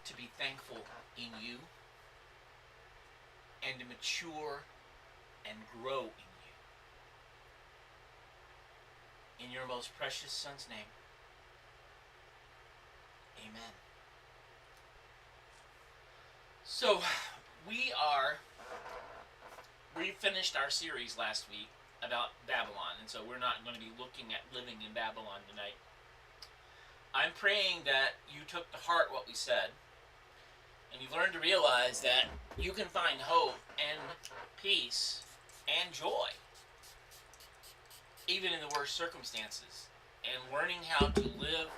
to be thankful in you and to mature and grow in you. In your most precious Son's name, amen. So, we finished our series last week about Babylon, and so we're not going to be looking at living in Babylon tonight. I'm praying that you took to heart what we said, and you've learned to realize that you can find hope and peace and joy even in the worst circumstances, and learning how to live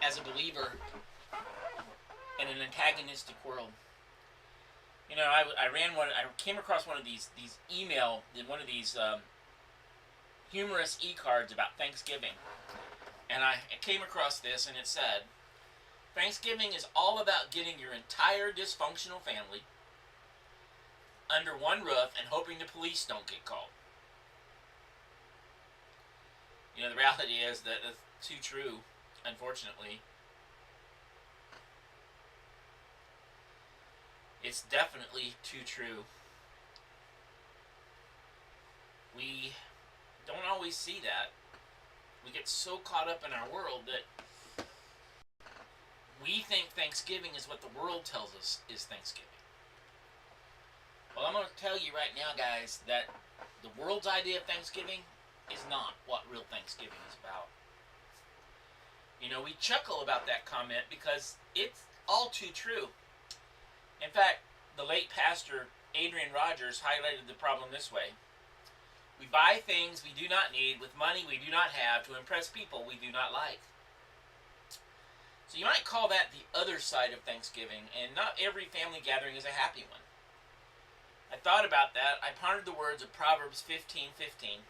as a believer in an antagonistic world. You know, I came across one of these one of these humorous e-cards about Thanksgiving, and I came across this, and it said, Thanksgiving is all about getting your entire dysfunctional family under one roof and hoping the police don't get called. You know, the reality is that that's too true, unfortunately. It's definitely too true. We don't always see that. We get so caught up in our world that we think Thanksgiving is what the world tells us is Thanksgiving. Well, I'm going to tell you right now, guys, that the world's idea of Thanksgiving is not what real Thanksgiving is about. You know, we chuckle about that comment because it's all too true. In fact, the late pastor Adrian Rogers highlighted the problem this way. We buy things we do not need with money we do not have to impress people we do not like. So you might call that the other side of Thanksgiving, and not every family gathering is a happy one. I thought about that. I pondered the words of Proverbs 15:15.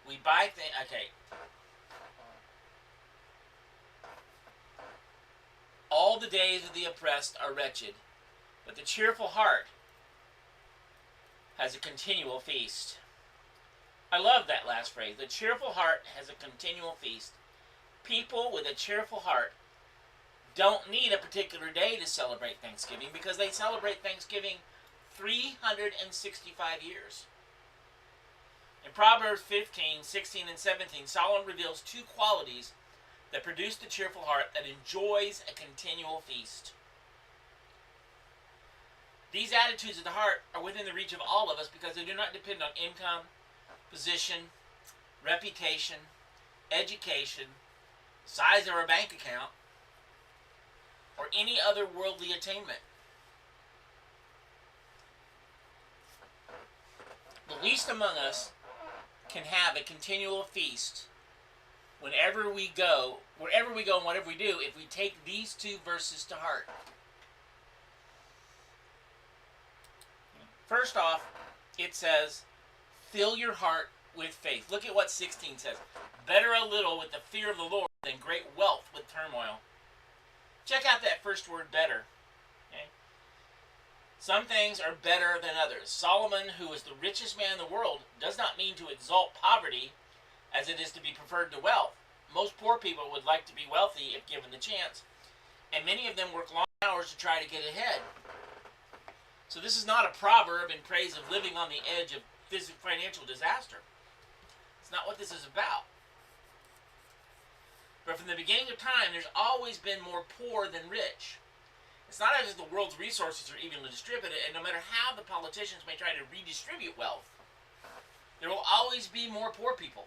We buy things... Okay. All the days of the oppressed are wretched, but the cheerful heart has a continual feast. I love that last phrase. The cheerful heart has a continual feast. People with a cheerful heart don't need a particular day to celebrate Thanksgiving because they celebrate Thanksgiving 365 years. In Proverbs 15:16 and 17, Solomon reveals two qualities that produce the cheerful heart that enjoys a continual feast. These attitudes of the heart are within the reach of all of us because they do not depend on income, position, reputation, education, size of our bank account, or any other worldly attainment. The least among us can have a continual feast wherever we go and whatever we do, if we take these two verses to heart. First off, it says, fill your heart with faith. Look at what 16 says. Better a little with the fear of the Lord than great wealth with turmoil. Check out that first word, better. Okay? Some things are better than others. Solomon, who is the richest man in the world, does not mean to exalt poverty as it is to be preferred to wealth. Most poor people would like to be wealthy if given the chance, and many of them work long hours to try to get ahead. So this is not a proverb in praise of living on the edge of financial disaster. It's not what this is about. But from the beginning of time, there's always been more poor than rich. It's not as if the world's resources are evenly distributed, and no matter how the politicians may try to redistribute wealth, there will always be more poor people.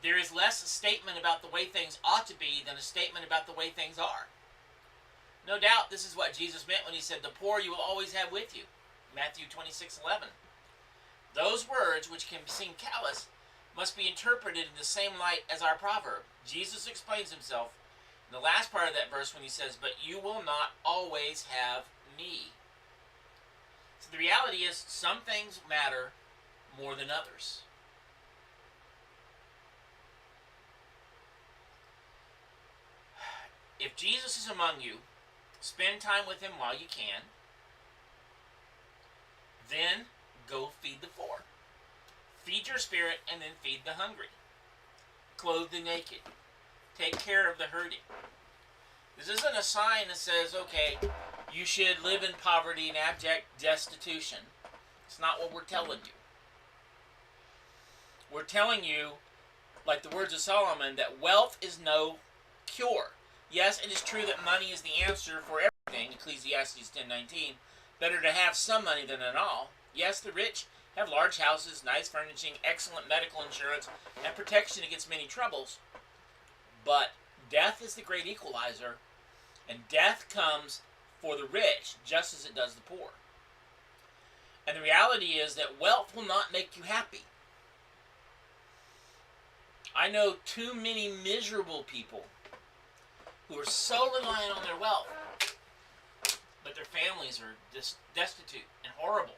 There is less a statement about the way things ought to be than a statement about the way things are. No doubt this is what Jesus meant when he said, the poor you will always have with you. Matthew 26:11. Those words, which can seem callous, must be interpreted in the same light as our proverb. Jesus explains himself in the last part of that verse when he says, but you will not always have me. So the reality is, some things matter more than others. If Jesus is among you, spend time with him while you can. Then go feed the poor. Feed your spirit and then feed the hungry. Clothe the naked. Take care of the hurting. This isn't a sign that says, okay, you should live in poverty and abject destitution. It's not what we're telling you. We're telling you, like the words of Solomon, that wealth is no cure. Yes, it is true that money is the answer for everything, Ecclesiastes 10:19. Better to have some money than none all. Yes, the rich have large houses, nice furnishing, excellent medical insurance, and protection against many troubles. But death is the great equalizer, and death comes for the rich just as it does the poor. And the reality is that wealth will not make you happy. I know too many miserable people who are so reliant on their wealth, but their families are just destitute and horrible,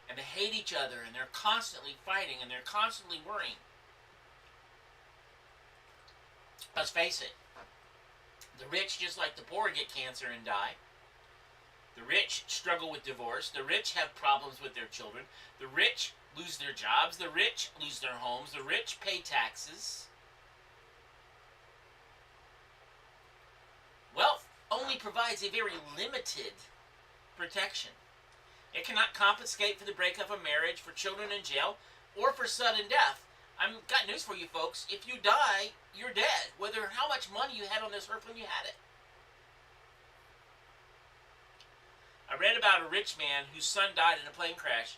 and they hate each other, and they're constantly fighting, and they're constantly worrying. Let's face it, the rich, just like the poor, get cancer and die. The rich struggle with divorce. The rich have problems with their children. The rich lose their jobs. The rich lose their homes. The rich pay taxes. Wealth only provides a very limited protection. It cannot compensate for the breakup of marriage, for children in jail, or for sudden death. I've got news for you folks. If you die, you're dead, whether how much money you had on this earth when you had it. I read about a rich man whose son died in a plane crash.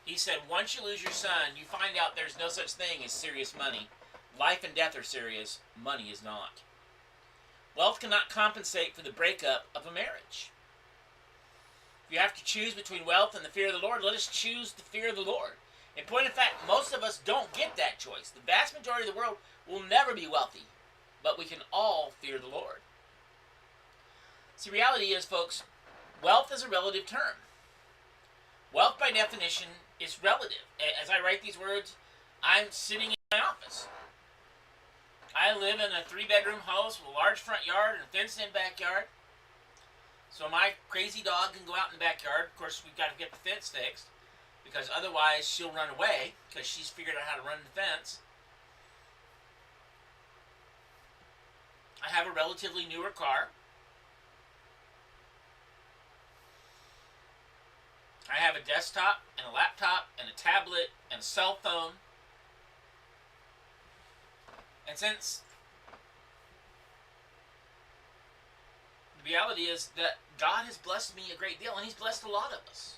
He said, once you lose your son, you find out there's no such thing as serious money. Life and death are serious. Money is not. Wealth cannot compensate for the breakup of a marriage. If you have to choose between wealth and the fear of the Lord, let us choose the fear of the Lord. In point of fact, most of us don't get that choice. The vast majority of the world will never be wealthy, but we can all fear the Lord. See, reality is, folks, wealth is a relative term. Wealth, by definition, is relative. As I write these words, I'm sitting in my office. I live in a 3-bedroom house with a large front yard and a fenced-in backyard. So my crazy dog can go out in the backyard. Of course, we've got to get the fence fixed, because otherwise she'll run away, because she's figured out how to run the fence. I have a relatively newer car. I have a desktop and a laptop and a tablet and a cell phone. And since the reality is that God has blessed me a great deal, and He's blessed a lot of us.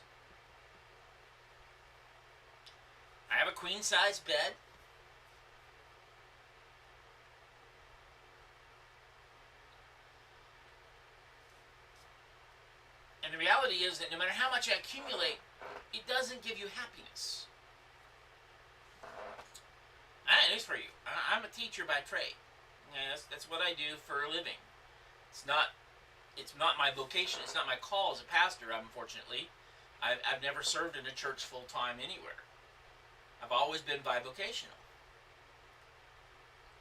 I have a queen-size bed. And the reality is that no matter how much I accumulate, it doesn't give you happiness. I have news for you. I'm a teacher by trade. That's what I do for a living. It's not my vocation. It's not my call as a pastor, unfortunately. I've never served in a church full-time anywhere. I've always been bivocational.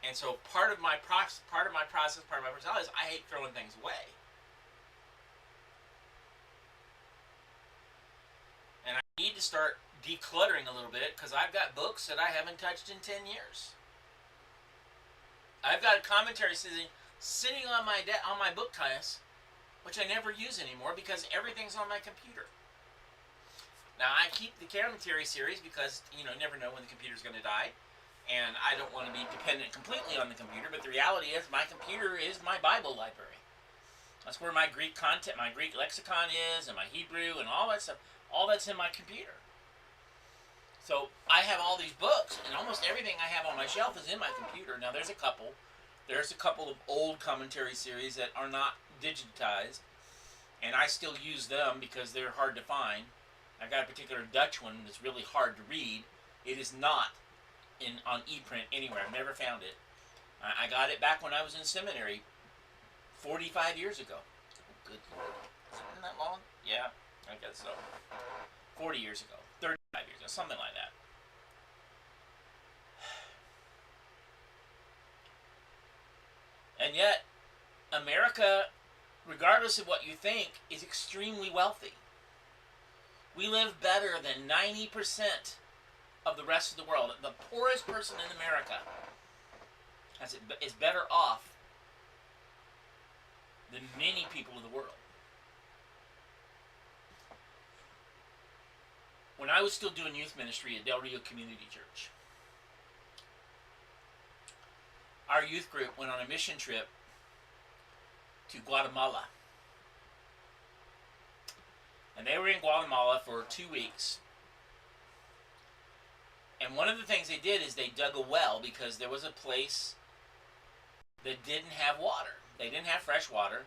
And so part of my process, part of my personality is I hate throwing things away. And I need to start decluttering a little bit, because I've got books that I haven't touched in 10 years. I've got a commentary sitting on my bookcase, which I never use anymore because everything's on my computer. Now, I keep the commentary series because, you never know when the computer's going to die, and I don't want to be dependent completely on the computer, but the reality is my computer is my Bible library. That's where my Greek content, my Greek lexicon is, and my Hebrew, and all that stuff. All that's in my computer. So I have all these books, and almost everything I have on my shelf is in my computer. Now, there's a couple of old commentary series that are not digitized, and I still use them because they're hard to find. I've got a particular Dutch one that's really hard to read. It is not on e-print anywhere. I've never found it. I got it back when I was in seminary 45 years ago. Oh, good Lord. Has it been that long? Yeah, I guess so. 40 years ago. 35 years ago. Something like that. And yet, America, regardless of what you think, is extremely wealthy. We live better than 90% of the rest of the world. The poorest person in America is better off than many people in the world. When I was still doing youth ministry at Del Rio Community Church, our youth group went on a mission trip to Guatemala. And they were in Guatemala for 2 weeks. And one of the things they did is they dug a well because there was a place that didn't have water. They didn't have fresh water.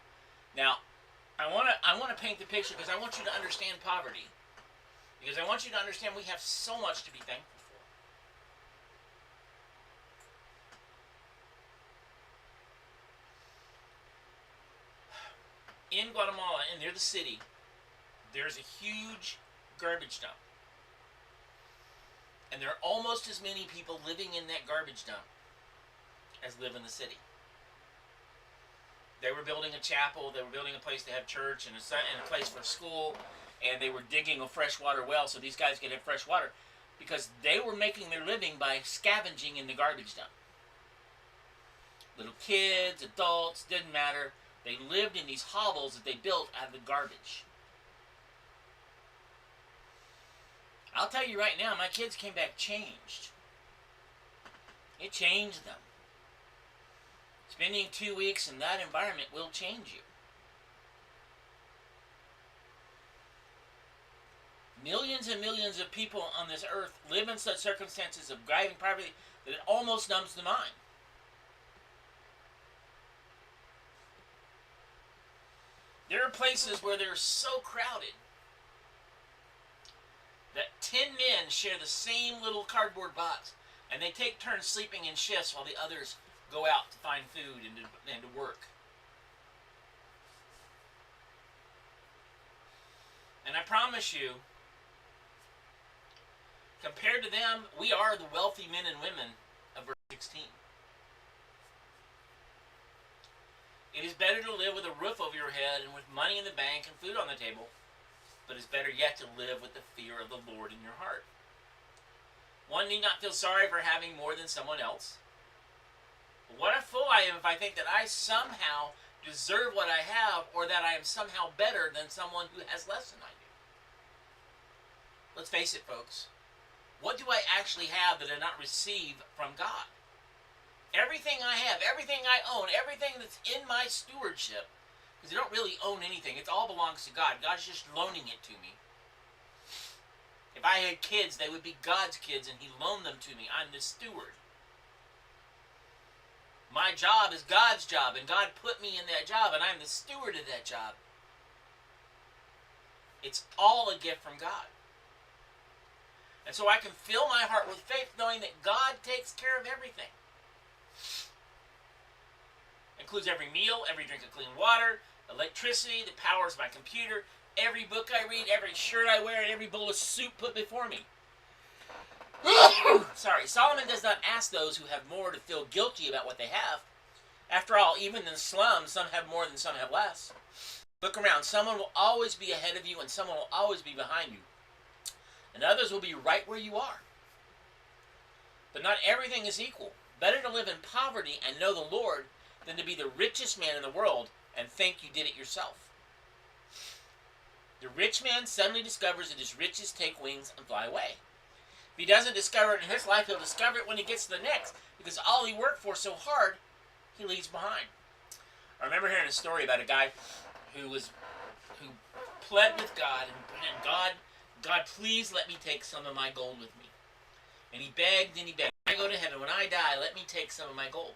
Now, I want to paint the picture because I want you to understand poverty. Because I want you to understand we have so much to be thankful for. In Guatemala, and near the city, there's a huge garbage dump. And there are almost as many people living in that garbage dump as live in the city. They were building a chapel, they were building a place to have church and a place for school, and they were digging a freshwater well so these guys could have fresh water because they were making their living by scavenging in the garbage dump. Little kids, adults, didn't matter. They lived in these hovels that they built out of the garbage. I'll tell you right now, my kids came back changed. It changed them. Spending 2 weeks in that environment will change you. Millions and millions of people on this earth live in such circumstances of driving poverty that it almost numbs the mind. There are places where they're so crowded that 10 men share the same little cardboard box, and they take turns sleeping in shifts while the others go out to find food and to work. And I promise you, compared to them, we are the wealthy men and women of verse 16. It is better to live with a roof over your head and with money in the bank and food on the table, but it's better yet to live with the fear of the Lord in your heart. One need not feel sorry for having more than someone else. But what a fool I am if I think that I somehow deserve what I have or that I am somehow better than someone who has less than I do. Let's face it, folks. What do I actually have that I did not receive from God? Everything I have, everything I own, everything that's in my stewardship, because I don't really own anything. It all belongs to God. God's just loaning it to me. If I had kids, they would be God's kids, and He loaned them to me. I'm the steward. My job is God's job, and God put me in that job, and I'm the steward of that job. It's all a gift from God. And so I can fill my heart with faith knowing that God takes care of everything. Includes every meal, every drink of clean water, electricity that powers my computer, every book I read, every shirt I wear, and every bowl of soup put before me. Sorry, Solomon does not ask those who have more to feel guilty about what they have. After all, even in the slums, some have more than some have less. Look around. Someone will always be ahead of you, and someone will always be behind you. And others will be right where you are. But not everything is equal. Better to live in poverty and know the Lord than to be the richest man in the world and think you did it yourself. The rich man suddenly discovers that his riches take wings and fly away. If he doesn't discover it in his life, he'll discover it when he gets to the next, because all he worked for so hard, he leaves behind. I remember hearing a story about a guy who pled with God and God, please let me take some of my gold with me. And he begged and he begged. When I go to heaven, when I die, let me take some of my gold.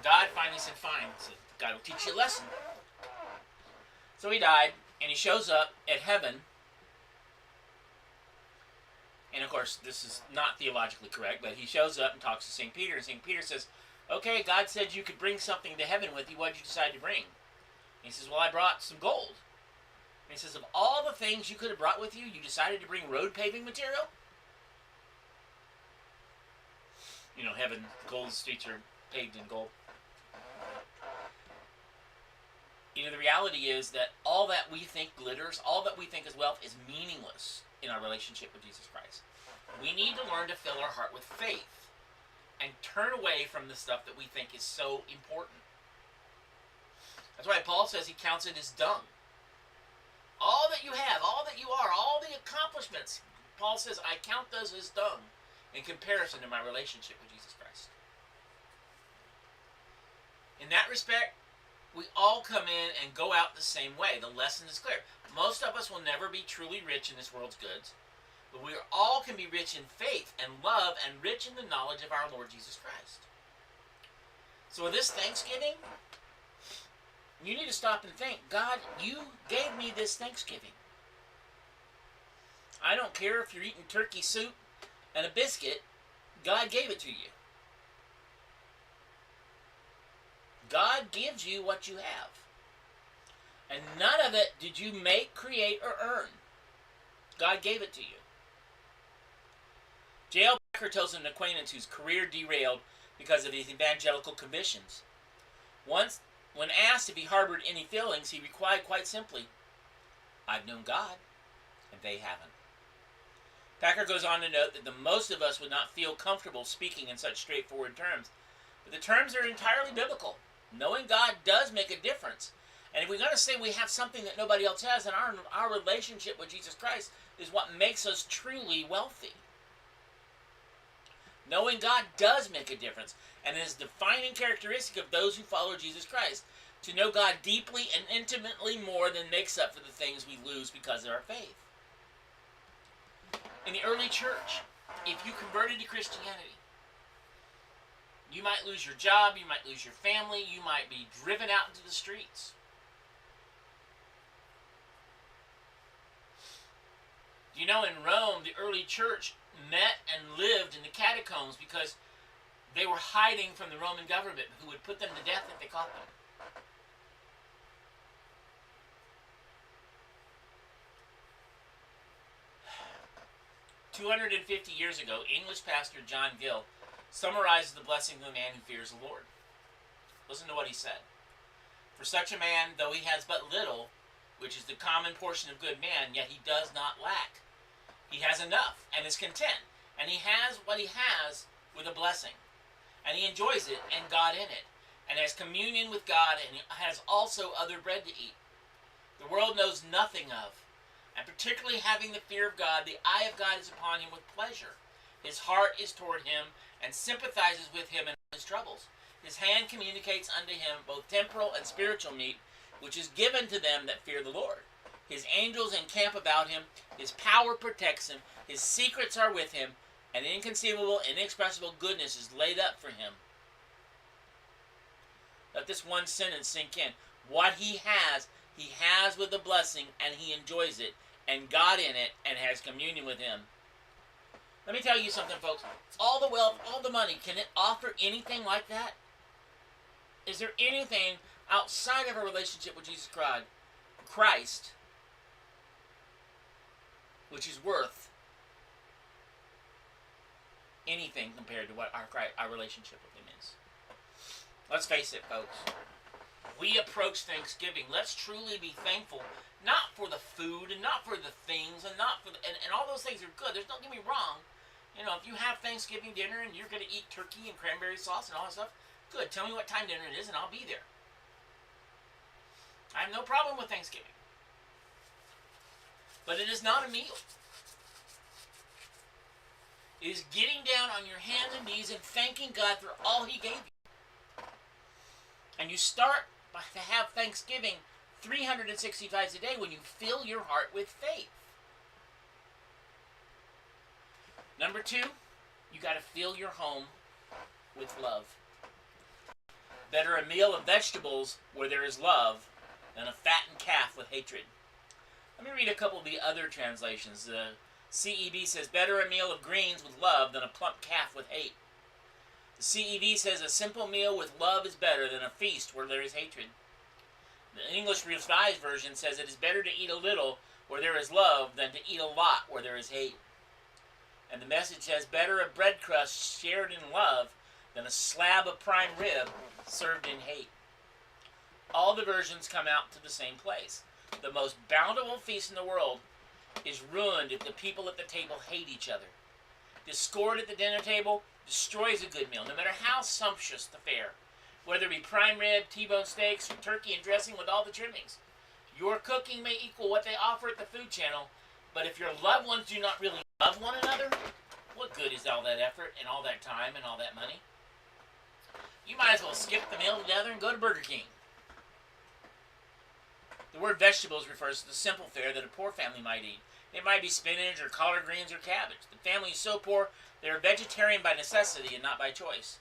God finally said, fine. He said, God will teach you a lesson. So he died, and he shows up at heaven. And of course, this is not theologically correct, but he shows up and talks to St. Peter, and St. Peter says, okay, God said you could bring something to heaven with you. What did you decide to bring? And he says, well, I brought some gold. And he says, of all the things you could have brought with you, you decided to bring road paving material? You know, heaven, gold streets are paved in gold. You know, the reality is that all that we think glitters, all that we think is wealth, is meaningless in our relationship with Jesus Christ. We need to learn to fill our heart with faith and turn away from the stuff that we think is so important. That's why Paul says he counts it as dung. All that you have, all that you are, all the accomplishments, Paul says, I count those as dung in comparison to my relationship with Jesus Christ. In that respect, we all come in and go out the same way. The lesson is clear. Most of us will never be truly rich in this world's goods, but we all can be rich in faith and love and rich in the knowledge of our Lord Jesus Christ. So this Thanksgiving, you need to stop and think, God, you gave me this Thanksgiving. I don't care if you're eating turkey soup and a biscuit, God gave it to you. God gives you what you have. And none of it did you make, create, or earn. God gave it to you. J.L. Packer tells an acquaintance whose career derailed because of his evangelical convictions. Once, when asked if he harbored any feelings, he replied quite simply, I've known God, and they haven't. Packer goes on to note that the most of us would not feel comfortable speaking in such straightforward terms, but the terms are entirely biblical. Knowing God does make a difference. And if we're going to say we have something that nobody else has, then our relationship with Jesus Christ is what makes us truly wealthy. Knowing God does make a difference, and is a defining characteristic of those who follow Jesus Christ. To know God deeply and intimately more than makes up for the things we lose because of our faith. In the early church, if you converted to Christianity, you might lose your job, you might lose your family, you might be driven out into the streets. You know, in Rome, the early church met and lived in the catacombs because they were hiding from the Roman government who would put them to death if they caught them. "250 years ago, English pastor John Gill summarizes the blessing of the man who fears the Lord. Listen to what he said. For such a man, though he has but little, which is the common portion of good man, yet he does not lack. He has enough and is content, and he has what he has with a blessing, and he enjoys it and God in it, and has communion with God, and has also other bread to eat. The world knows nothing of, and particularly having the fear of God, the eye of God is upon him with pleasure. His heart is toward him, and sympathizes with him in his troubles. His hand communicates unto him both temporal and spiritual meat, which is given to them that fear the Lord. His angels encamp about him, his power protects him, his secrets are with him, and inconceivable, inexpressible goodness is laid up for him." Let this one sentence sink in. What he has with a blessing, and he enjoys it, and God in it, and has communion with him. Let me tell you something, folks. All the wealth, all the money, can it offer anything like that? Is there anything outside of a relationship with Jesus Christ, which is worth anything compared to what our relationship with him is? Let's face it, folks. We approach Thanksgiving. Let's truly be thankful, not for the food and not for the things and not for and all those things are good. Don't get me wrong. You know, if you have Thanksgiving dinner and you're going to eat turkey and cranberry sauce and all that stuff, good. Tell me what time dinner it is and I'll be there. I have no problem with Thanksgiving. But it is not a meal. It is getting down on your hands and knees and thanking God for all he gave you. And you start to have Thanksgiving 365 days a day when you fill your heart with faith. Number 2, you got to fill your home with love. Better a meal of vegetables where there is love than a fattened calf with hatred. Let me read a couple of the other translations. The CEB says, better a meal of greens with love than a plump calf with hate. The CEV says, a simple meal with love is better than a feast where there is hatred. The English Revised Version says, it is better to eat a little where there is love than to eat a lot where there is hate. And the Message says, better a bread crust shared in love than a slab of prime rib served in hate. All the versions come out to the same place. The most bountiful feast in the world is ruined if the people at the table hate each other. Discord at the dinner table destroys a good meal, no matter how sumptuous the fare. whether it be prime rib, T-bone steaks, or turkey and dressing with all the trimmings. Your cooking may equal what they offer at the food channel, but if your loved ones do not really love one another, what good is all that effort and all that time and all that money? You might as well skip the meal together and go to Burger King. The word vegetables refers to the simple fare that a poor family might eat. It might be spinach or collard greens or cabbage. The family is so poor they are vegetarian by necessity and not by choice.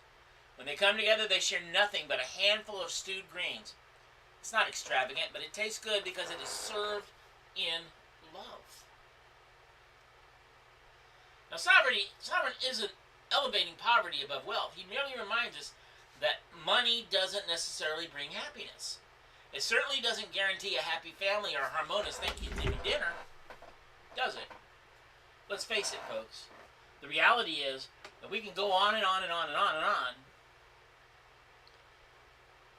When they come together, they share nothing but a handful of stewed greens. It's not extravagant, but it tastes good because it is served in love. Now, sovereign isn't elevating poverty above wealth. He merely reminds us that money doesn't necessarily bring happiness. It certainly doesn't guarantee a happy family or a harmonious Thanksgiving dinner, does it? Let's face it, folks. The reality is that we can go on and on and on and on and on,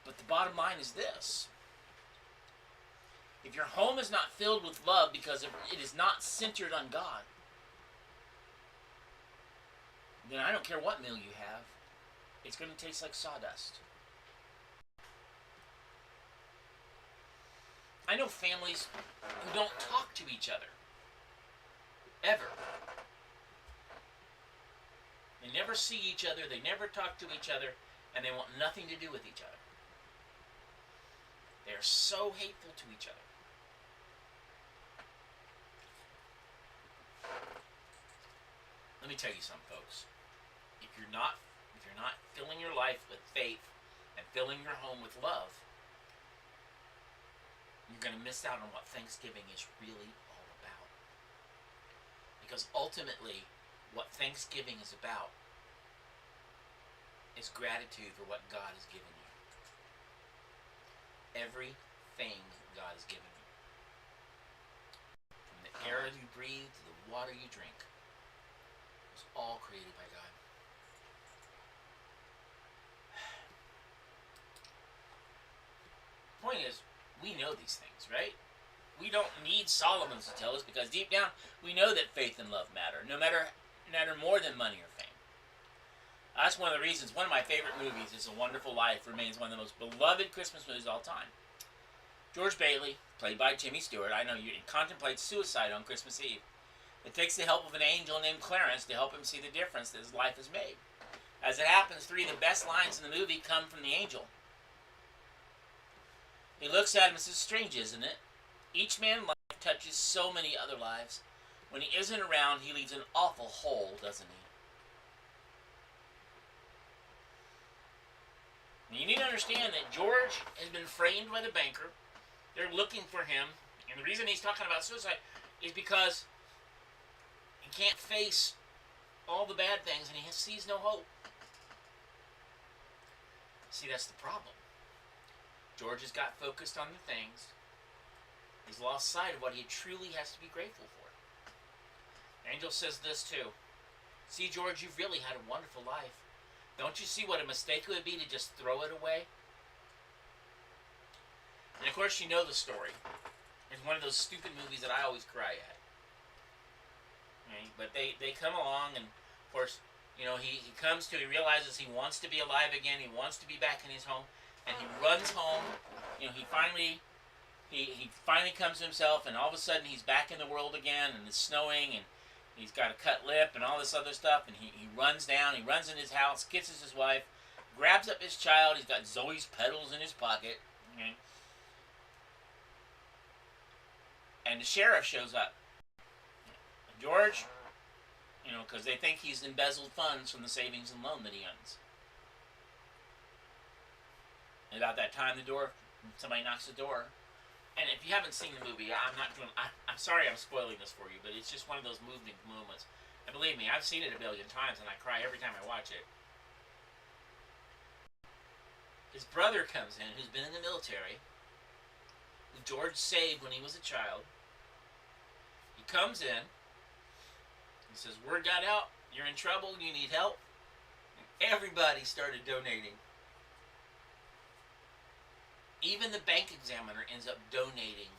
but the bottom line is this. If your home is not filled with love because it is not centered on God, then I don't care what meal you have, it's going to taste like sawdust. I know families who don't talk to each other. Ever. They never see each other, they never talk to each other, and they want nothing to do with each other. They are so hateful to each other. Let me tell you something, folks. If you're not filling your life with faith and filling your home with love, you're going to miss out on what Thanksgiving is really all about. Because ultimately, what Thanksgiving is about is gratitude for what God has given you. Everything God has given you. From the air you breathe to the water you drink, was all created by God. The point is, we know these things, right? We don't need Solomon to tell us, because deep down we know that faith and love matter, no matter more than money or fame. That's one of the reasons one of my favorite movies is A Wonderful Life remains one of the most beloved Christmas movies of all time. George Bailey, played by Jimmy Stewart, contemplates suicide on Christmas Eve. It takes the help of an angel named Clarence to help him see the difference that his life has made. As it happens, 3 of the best lines in the movie come from the angel. He looks at him and says, "Strange, isn't it? Each man's life touches so many other lives. When he isn't around, he leaves an awful hole, doesn't he?" And you need to understand that George has been framed by the banker. They're looking for him. And the reason he's talking about suicide is because he can't face all the bad things and he sees no hope. See, that's the problem. George has got focused on the things. He's lost sight of what he truly has to be grateful for. The angel says this too. "See, George, you've really had a wonderful life. Don't you see what a mistake it would be to just throw it away?" And of course you know the story. It's one of those stupid movies that I always cry at. Okay? But they come along, and of course, he comes to, he realizes he wants to be alive again, he wants to be back in his home, and he runs home. He finally comes to himself, and all of a sudden he's back in the world again, and it's snowing, and he's got a cut lip and all this other stuff, and he runs down, he runs in his house, kisses his wife, grabs up his child, he's got Zoe's pedals in his pocket, okay? And the sheriff shows up. George, because they think he's embezzled funds from the savings and loan that he owns. And about that time, somebody knocks the door. And if you haven't seen the movie, I'm sorry I'm spoiling this for you, but it's just one of those moving moments. And believe me, I've seen it a billion times, and I cry every time I watch it. His brother comes in, who's been in the military, who George saved when he was a child. He comes in, he says, "Word got out, you're in trouble, you need help." And everybody started donating. Even the bank examiner ends up donating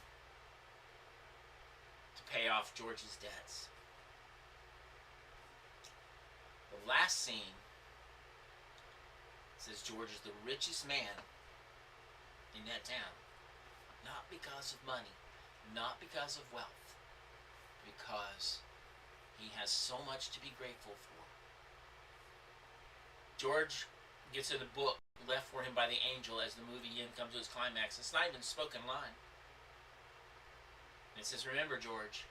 to pay off George's debts. The last scene says George is the richest man in that town. Not because of money, not because of wealth, because he has so much to be grateful for. George gets in the book left for him by the angel as the movie end comes to its climax. It's not even a spoken line. And it says, remember, George,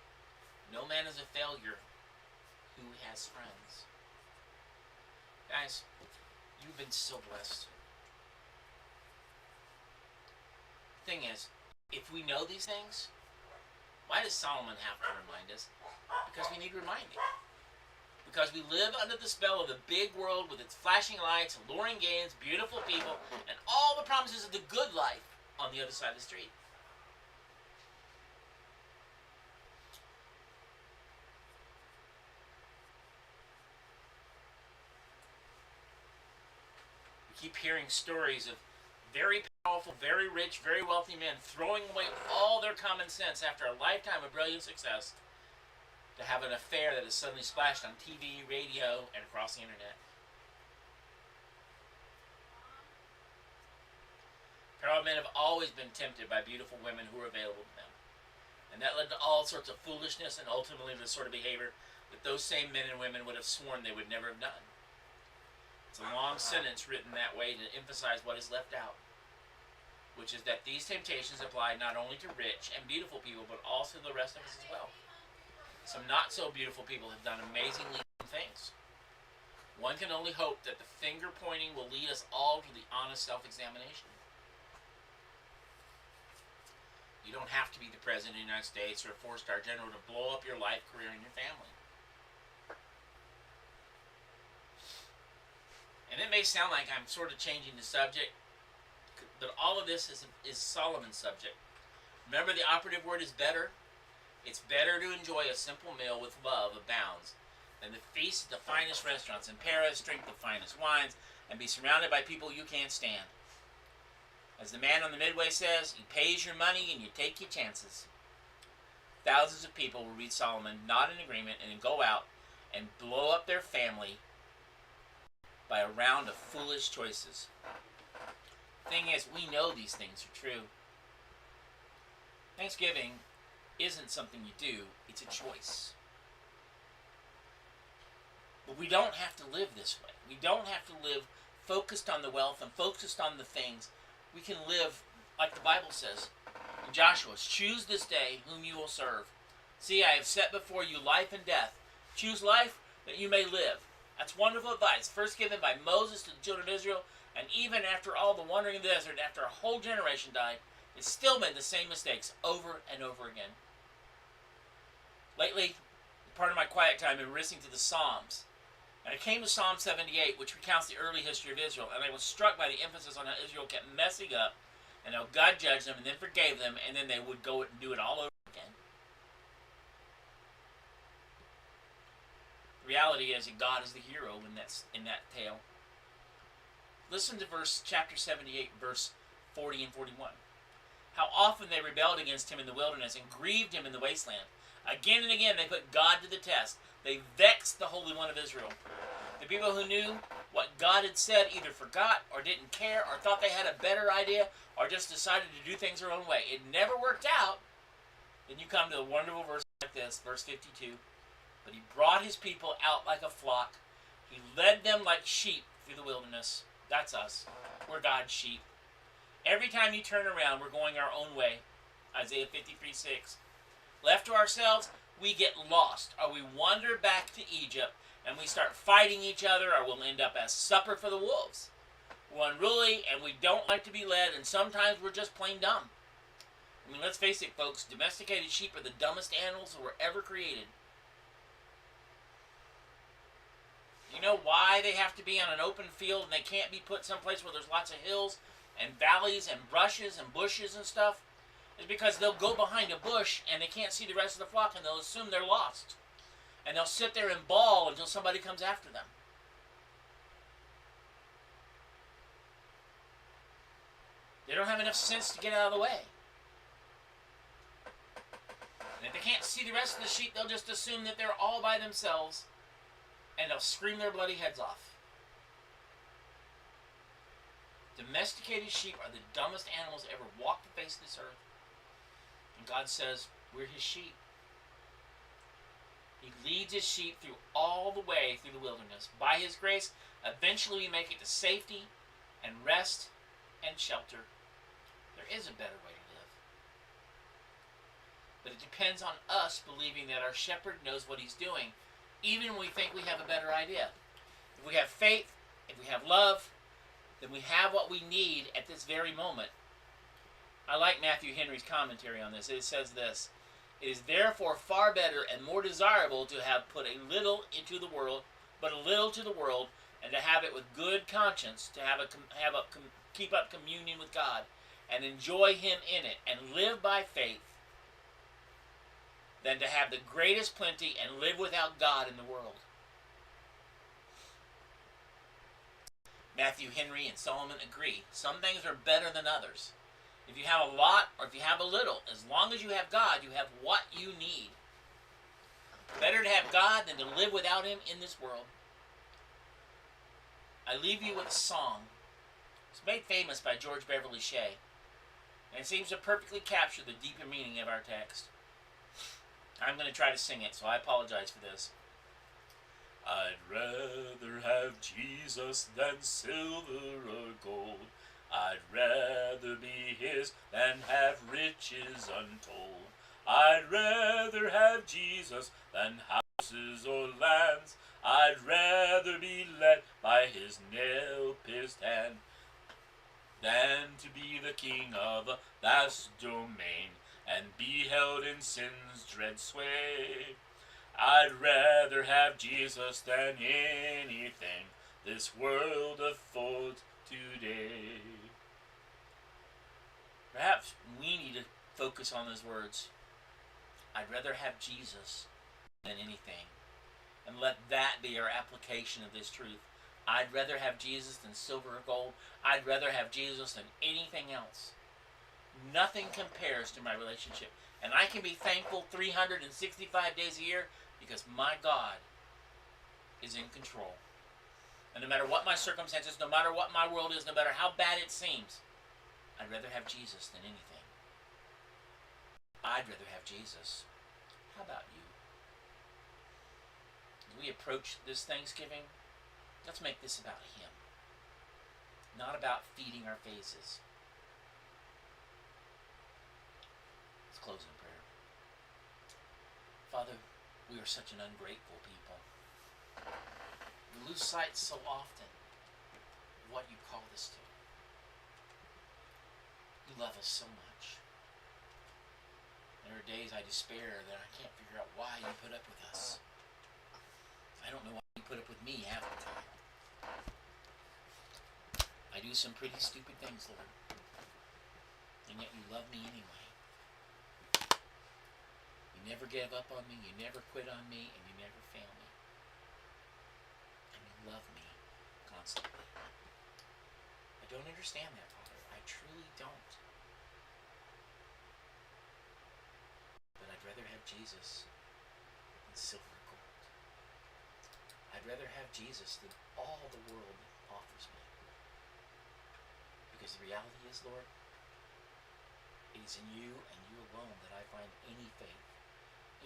no man is a failure who has friends. Guys, you've been so blessed. Thing is, if we know these things, why does Solomon have to remind us? Because we need reminding. Because we live under the spell of the big world with its flashing lights, alluring games, beautiful people, and all the promises of the good life on the other side of the street. We keep hearing stories of very powerful, very rich, very wealthy men throwing away all their common sense after a lifetime of brilliant success to have an affair that is suddenly splashed on TV, radio, and across the internet. Proud men have always been tempted by beautiful women who were available to them. And that led to all sorts of foolishness and ultimately the sort of behavior that those same men and women would have sworn they would never have done. It's a long sentence written that way to emphasize what is left out, which is that these temptations apply not only to rich and beautiful people, but also to the rest of us as well. Some not so beautiful people have done amazingly things. One can only hope that the finger pointing will lead us all to the honest self-examination. You don't have to be the President of the United States or a 4-star general to blow up your life, career, and your family. And it may sound like I'm sort of changing the subject, but all of this is Solomon's subject. Remember, the operative word is better. It's better to enjoy a simple meal with love abounds than to feast at the finest restaurants in Paris, drink the finest wines, and be surrounded by people you can't stand. As the man on the Midway says, you pays your money and you take your chances. Thousands of people will read Solomon, nod in agreement, and then go out and blow up their family by a round of foolish choices. Thing is, we know these things are true. Thanksgiving isn't something you do, it's a choice. But we don't have to live this way. We don't have to live focused on the wealth and focused on the things. We can live like the Bible says in Joshua, choose this day whom you will serve. See, I have set before you life and death. Choose life that you may live. That's wonderful advice, first given by Moses to the children of Israel, and even after all the wandering in the desert, after a whole generation died, it still made the same mistakes over and over again. Lately, part of my quiet time, I've been listening to the Psalms. And I came to Psalm 78, which recounts the early history of Israel, and I was struck by the emphasis on how Israel kept messing up, and how God judged them and then forgave them, and then they would go and do it all over again. The reality is that God is the hero in that tale. Listen to chapter 78, verse 40 and 41. How often they rebelled against him in the wilderness and grieved him in the wasteland. Again and again they put God to the test. They vexed the Holy One of Israel. The people who knew what God had said either forgot or didn't care or thought they had a better idea or just decided to do things their own way. It never worked out. Then you come to a wonderful verse like this, verse 52. But he brought his people out like a flock. He led them like sheep through the wilderness. That's us. We're God's sheep. Every time you turn around, we're going our own way. Isaiah 53:6. Left to ourselves, we get lost, or we wander back to Egypt, and we start fighting each other, or we'll end up as supper for the wolves. We're unruly, and we don't like to be led, and sometimes we're just plain dumb. I mean, let's face it, folks, domesticated sheep are the dumbest animals that were ever created. You know why they have to be on an open field, and they can't be put someplace where there's lots of hills and valleys and brushes and bushes and stuff? Is because they'll go behind a bush and they can't see the rest of the flock and they'll assume they're lost. And they'll sit there and bawl until somebody comes after them. They don't have enough sense to get out of the way. And if they can't see the rest of the sheep, they'll just assume that they're all by themselves and they'll scream their bloody heads off. Domesticated sheep are the dumbest animals that ever walked the face of this earth. And God says, we're his sheep. He leads his sheep through all the way through the wilderness. By his grace, eventually we make it to safety and rest and shelter. There is a better way to live. But it depends on us believing that our shepherd knows what he's doing, even when we think we have a better idea. If we have faith, if we have love, then we have what we need at this very moment. I like Matthew Henry's commentary on this. It says this: it is therefore far better and more desirable to have put a little into the world, but a little to the world, and to have it with good conscience, to keep up communion with God, and enjoy him in it, and live by faith, than to have the greatest plenty and live without God in the world. Matthew Henry and Solomon agree. Some things are better than others. If you have a lot or if you have a little, as long as you have God, you have what you need. Better to have God than to live without him in this world. I leave you with a song. It's made famous by George Beverly Shea, and it seems to perfectly capture the deeper meaning of our text. I'm going to try to sing it, so I apologize for this. I'd rather have Jesus than silver or gold. I'd rather be his than have riches untold. I'd rather have Jesus than houses or lands. I'd rather be led by his nail-pierced hand than to be the king of a vast domain and be held in sin's dread sway. I'd rather have Jesus than anything this world affords today. Perhaps we need to focus on those words. I'd rather have Jesus than anything. And let that be our application of this truth. I'd rather have Jesus than silver or gold. I'd rather have Jesus than anything else. Nothing compares to my relationship. And I can be thankful 365 days a year because my God is in control. And no matter what my circumstances, no matter what my world is, no matter how bad it seems, I'd rather have Jesus than anything. I'd rather have Jesus. How about you? As we approach this Thanksgiving, let's make this about him, not about feeding our faces. Let's close in prayer. Father, we are such an ungrateful people. We lose sight so often of what you called us to. You love us so much. There are days I despair that I can't figure out why you put up with us. I don't know why you put up with me half the time. I do some pretty stupid things, Lord. And yet you love me anyway. You never gave up on me, you never quit on me, and you never fail me. And you love me constantly. I don't understand that, Father. I truly don't. But I'd rather have Jesus than silver and gold. I'd rather have Jesus than all the world offers me. Because the reality is, Lord, it is in you and you alone that I find any faith,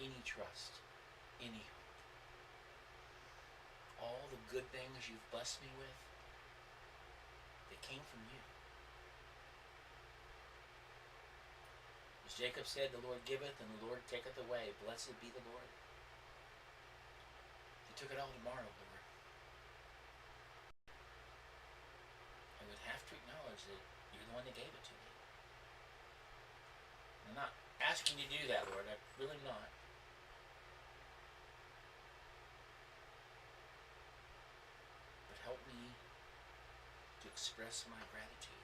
any trust, any hope. All the good things you've blessed me with, they came from you. As Jacob said, the Lord giveth and the Lord taketh away. Blessed be the Lord. If you took it all tomorrow, Lord, I would have to acknowledge that you're the one that gave it to me. I'm not asking you to do that, Lord. I'm really not. But help me to express my gratitude.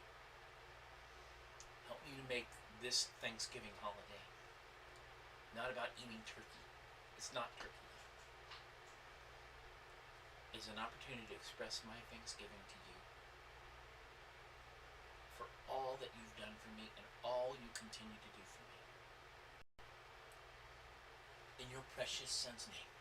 Help me to make this Thanksgiving holiday not about eating turkey. It's not turkey. It's an opportunity to express my thanksgiving to you for all that you've done for me and all you continue to do for me. In your precious Son's name.